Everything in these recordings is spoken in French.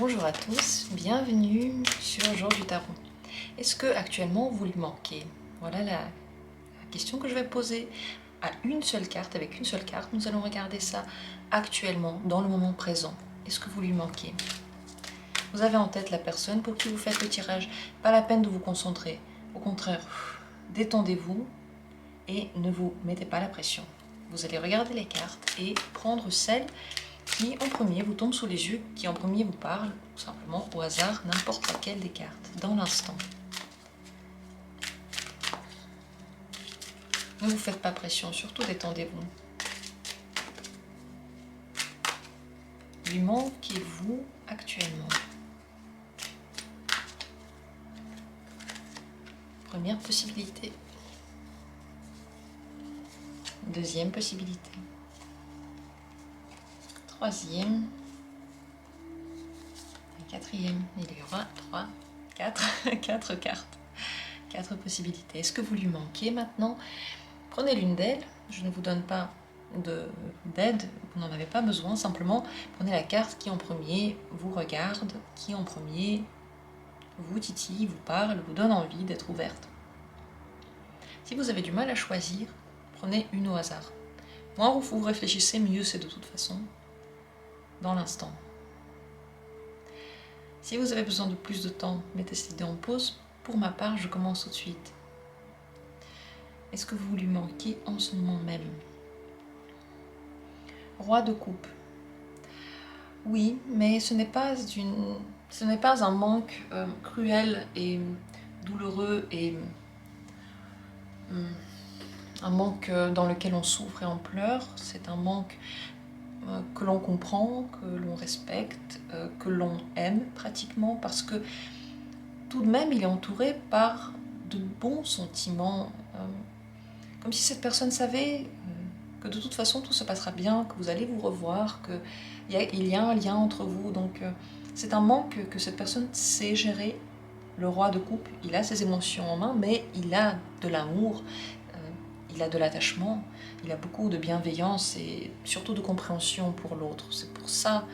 Bonjour à tous, bienvenue sur Jour du Tarot. Est-ce que actuellement vous lui manquez? Voilà la question que je vais poser à une seule carte, avec une seule carte. Nous allons regarder ça actuellement, dans le moment présent. Est-ce que vous lui manquez? Vous avez en tête la personne pour qui vous faites le tirage. Pas la peine de vous concentrer. Au contraire, détendez-vous et ne vous mettez pas la pression. Vous allez regarder les cartes et prendre celle qui en premier vous tombe sous les yeux, qui en premier vous parle, tout simplement au hasard, n'importe laquelle des cartes, dans l'instant. Ne vous faites pas pression, surtout détendez-vous. Lui manquez-vous actuellement? Première possibilité. Deuxième possibilité. Troisième. Et quatrième. Il y aura quatre cartes. 4 possibilités. Est-ce que vous lui manquez maintenant? Prenez l'une d'elles. Je ne vous donne pas d'aide, vous n'en avez pas besoin. Simplement, prenez la carte qui en premier vous regarde, qui en premier vous titille, vous parle, vous donne envie d'être ouverte. Si vous avez du mal à choisir, prenez une au hasard. Moins vous réfléchissez, mieux c'est de toute façon, dans l'instant. Si vous avez besoin de plus de temps, mettez cette idée en pause. Pour ma part, je commence tout de suite. Est-ce que vous lui manquez en ce moment même? Roi de coupe. Oui, mais ce n'est pas un manque cruel et douloureux et un manque dans lequel on souffre et on pleure. C'est un manque que l'on comprend, que l'on respecte, que l'on aime pratiquement, parce que tout de même il est entouré par de bons sentiments, comme si cette personne savait que de toute façon tout se passera bien, que vous allez vous revoir, qu'il y a un lien entre vous. Donc c'est un manque que cette personne sait gérer. Le roi de coupe, il a ses émotions en main, mais il a de l'amour, il a de l'attachement, il a beaucoup de bienveillance et surtout de compréhension pour l'autre. C'est pour ça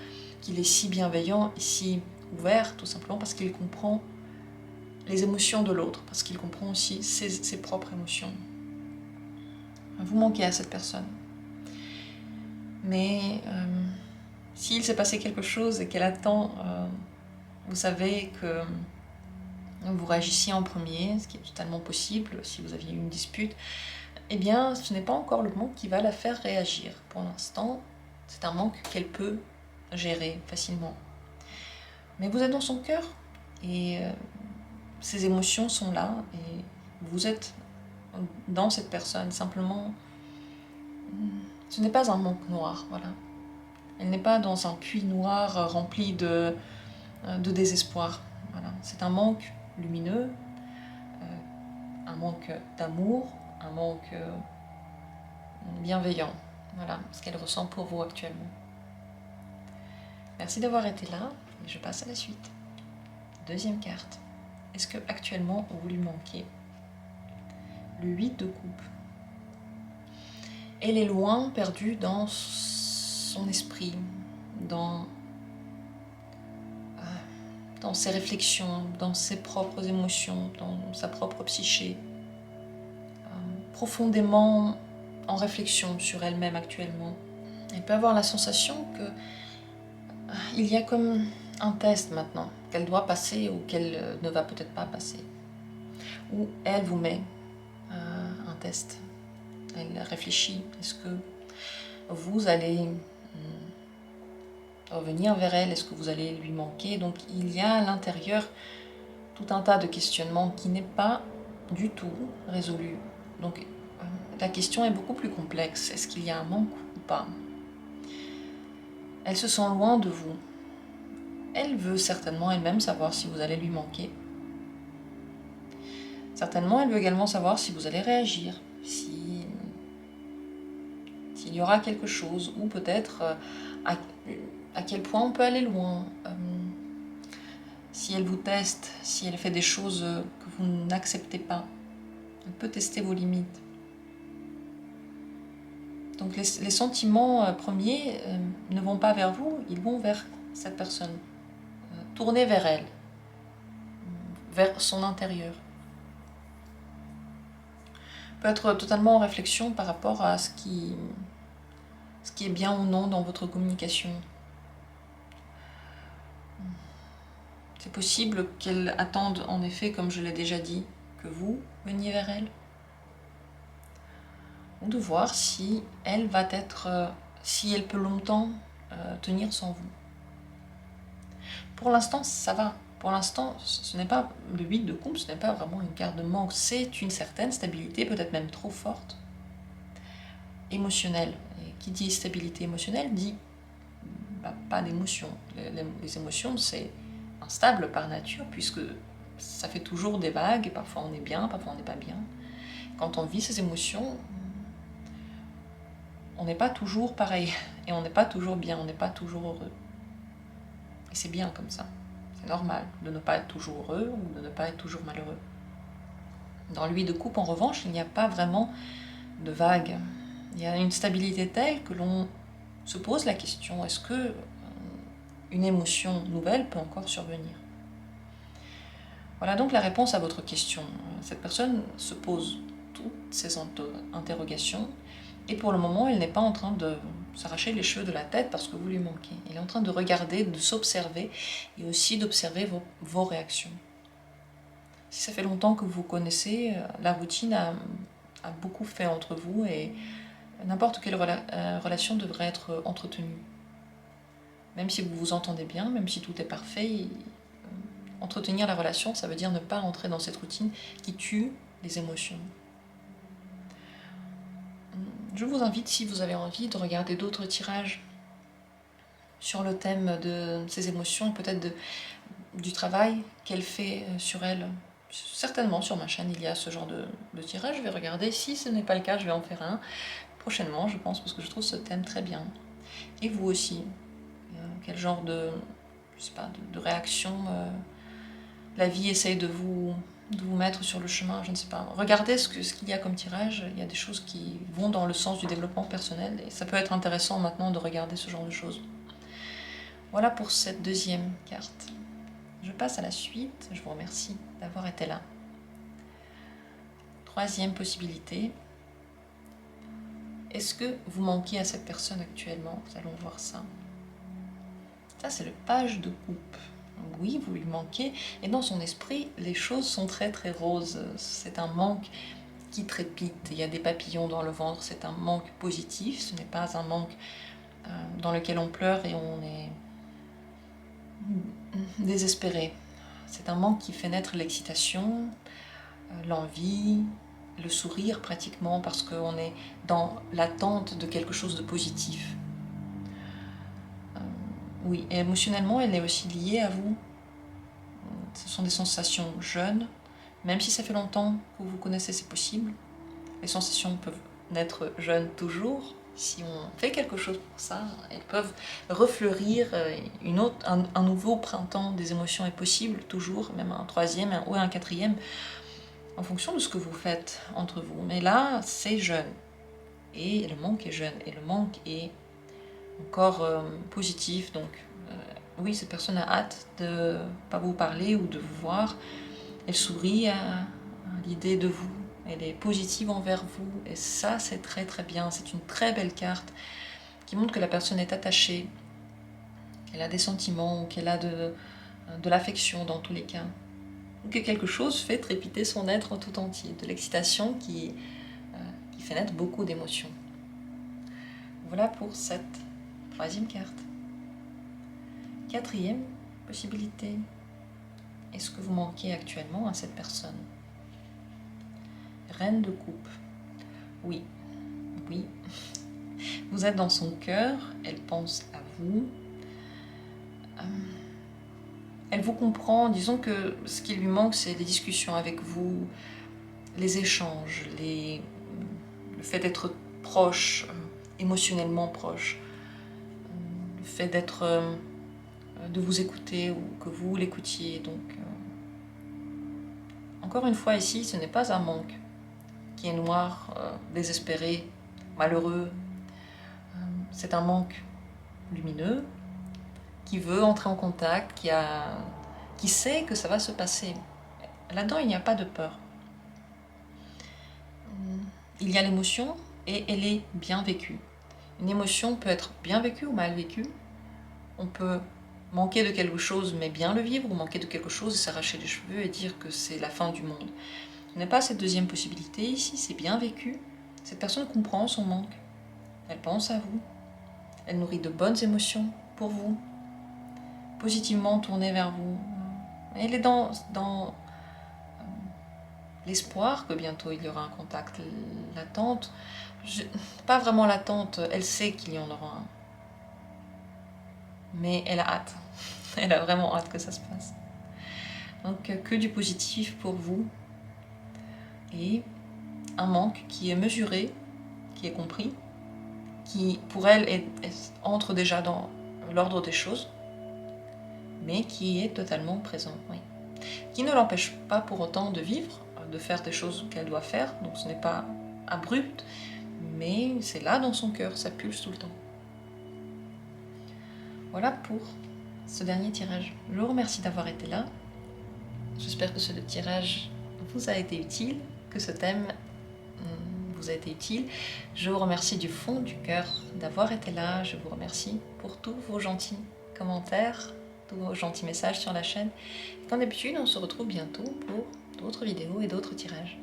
qu'il est si bienveillant et si ouvert, tout simplement parce qu'il comprend les émotions de l'autre, parce qu'il comprend aussi ses propres émotions. Vous manquez à cette personne. Mais s'il s'est passé quelque chose et qu'elle attend, vous savez que vous réagissiez en premier, ce qui est totalement possible si vous aviez eu une dispute, eh bien ce n'est pas encore le manque qui va la faire réagir. Pour l'instant, c'est un manque qu'elle peut gérer facilement. Mais vous êtes dans son cœur et ses émotions sont là et vous êtes dans cette personne. Simplement, ce n'est pas un manque noir, voilà. Elle n'est pas dans un puits noir rempli de désespoir. Voilà. C'est un manque lumineux, un manque d'amour, un manque bienveillant. Voilà ce qu'elle ressent pour vous actuellement. Merci d'avoir été là et je passe à la suite. Deuxième carte. Est-ce que actuellement vous lui manquez? Le 8 de coupe. Elle est loin, perdue dans son esprit, dans ses réflexions, dans ses propres émotions, dans sa propre psyché, profondément en réflexion sur elle-même actuellement. Elle peut avoir la sensation que il y a comme un test maintenant qu'elle doit passer ou qu'elle ne va peut-être pas passer. Ou elle vous met un test. Elle réfléchit. Est-ce que vous allez revenir vers elle? Est-ce que vous allez lui manquer? Donc il y a à l'intérieur tout un tas de questionnements qui n'est pas du tout résolu. Donc la question est beaucoup plus complexe. Est-ce qu'il y a un manque ou pas? Elle se sent loin de vous. Elle veut certainement elle-même savoir si vous allez lui manquer. Certainement, elle veut également savoir si vous allez réagir, s'il y aura quelque chose, ou peut-être à quel point on peut aller loin. Si elle vous teste, si elle fait des choses que vous n'acceptez pas, elle peut tester vos limites. Donc les sentiments premiers ne vont pas vers vous, ils vont vers cette personne. tourné vers elle, vers son intérieur. Peut être totalement en réflexion par rapport à ce qui est bien ou non dans votre communication. C'est possible qu'elle attende en effet, comme je l'ai déjà dit, que vous veniez vers elle. Ou de voir si elle va être, si elle peut longtemps tenir sans vous. Pour l'instant, ça va. Pour l'instant, ce n'est pas le 8 de coupe, ce n'est pas vraiment une carte de manque, c'est une certaine stabilité, peut-être même trop forte, émotionnelle. Et qui dit stabilité émotionnelle dit pas d'émotion. Les émotions, c'est instable par nature, puisque ça fait toujours des vagues, et parfois on est bien, parfois on n'est pas bien. Quand on vit ces émotions, on n'est pas toujours pareil, et on n'est pas toujours bien, on n'est pas toujours heureux. Et c'est bien comme ça. C'est normal de ne pas être toujours heureux ou de ne pas être toujours malheureux. Dans l'huile de coupe, en revanche, il n'y a pas vraiment de vague. Il y a une stabilité telle que l'on se pose la question, est-ce que une émotion nouvelle peut encore survenir? Voilà donc la réponse à votre question. Cette personne se pose toutes ces interrogations et pour le moment, elle n'est pas en train de s'arracher les cheveux de la tête parce que vous lui manquez. Elle est en train de regarder, de s'observer et aussi d'observer vos réactions. Si ça fait longtemps que vous connaissez, la routine a beaucoup fait entre vous et n'importe quelle relation devrait être entretenue. Même si vous vous entendez bien, même si tout est parfait, entretenir la relation, ça veut dire ne pas entrer dans cette routine qui tue les émotions. Je vous invite, si vous avez envie, de regarder d'autres tirages sur le thème de ces émotions, peut-être du travail qu'elle fait sur elle. Certainement, sur ma chaîne, il y a ce genre de tirage. Je vais regarder. Si ce n'est pas le cas, je vais en faire un prochainement, je pense, parce que je trouve ce thème très bien. Et vous aussi, quel genre de, je sais pas, de réaction la vie essaye de vous mettre sur le chemin, je ne sais pas. Regardez ce qu'il y a comme tirage, il y a des choses qui vont dans le sens du développement personnel, et ça peut être intéressant maintenant de regarder ce genre de choses. Voilà pour cette deuxième carte. Je passe à la suite, je vous remercie d'avoir été là. Troisième possibilité. Est-ce que vous manquez à cette personne actuellement? Nous allons voir ça. Ça, c'est le page de coupe. Oui, vous lui manquez, et dans son esprit, les choses sont très très roses. C'est un manque qui trépite, il y a des papillons dans le ventre, c'est un manque positif, ce n'est pas un manque dans lequel on pleure et on est désespéré. C'est un manque qui fait naître l'excitation, l'envie, le sourire pratiquement, parce qu'on est dans l'attente de quelque chose de positif. Oui, et émotionnellement, elle est aussi liée à vous. Ce sont des sensations jeunes, même si ça fait longtemps que vous connaissez, c'est possible. Les sensations peuvent naître jeunes toujours. Si on fait quelque chose pour ça, elles peuvent refleurir. Un nouveau printemps des émotions est possible, toujours, même un troisième ou un quatrième, en fonction de ce que vous faites entre vous. Mais là, c'est jeune. Et le manque est jeune. Et le manque est encore positif. Donc, oui, cette personne a hâte de ne pas vous parler ou de vous voir. Elle sourit à l'idée de vous. Elle est positive envers vous. Et ça, c'est très très bien. C'est une très belle carte qui montre que la personne est attachée, qu'elle a des sentiments, ou qu'elle a de l'affection dans tous les cas. Ou que quelque chose fait trépiter son être en tout entier. De l'excitation qui fait naître beaucoup d'émotions. Voilà pour cette troisième carte. Quatrième possibilité. Est-ce que vous manquez actuellement à cette personne? Reine de coupe. Oui, oui. Vous êtes dans son cœur, elle pense à vous. Elle vous comprend, disons que ce qui lui manque, c'est les discussions avec vous, les échanges, le fait d'être proche, émotionnellement proche, le fait de vous écouter ou que vous l'écoutiez. Donc, encore une fois ici, ce n'est pas un manque qui est noir, désespéré, malheureux. C'est un manque lumineux qui veut entrer en contact, qui sait que ça va se passer. Là-dedans, il n'y a pas de peur. Il y a l'émotion et elle est bien vécue. Une émotion peut être bien vécue ou mal vécue. On peut manquer de quelque chose mais bien le vivre, ou manquer de quelque chose et s'arracher les cheveux et dire que c'est la fin du monde. Il n'y a pas cette deuxième possibilité ici, c'est bien vécu. Cette personne comprend son manque. Elle pense à vous. Elle nourrit de bonnes émotions pour vous, positivement tournée vers vous. Elle est dans l'espoir que bientôt il y aura un contact. L'attente, pas vraiment l'attente, elle sait qu'il y en aura un. Mais elle a hâte. Elle a vraiment hâte que ça se passe. Donc que du positif pour vous. Et un manque qui est mesuré, qui est compris, qui pour elle entre déjà dans l'ordre des choses, mais qui est totalement présent, oui. Qui ne l'empêche pas pour autant de vivre, de faire des choses qu'elle doit faire, donc ce n'est pas abrupt, mais c'est là dans son cœur, ça pulse tout le temps. Voilà pour ce dernier tirage. Je vous remercie d'avoir été là. J'espère que ce tirage vous a été utile, que ce thème vous a été utile. Je vous remercie du fond du cœur d'avoir été là. Je vous remercie pour tous vos gentils commentaires, tous vos gentils messages sur la chaîne. Comme d'habitude, on se retrouve bientôt pour d'autres vidéos et d'autres tirages.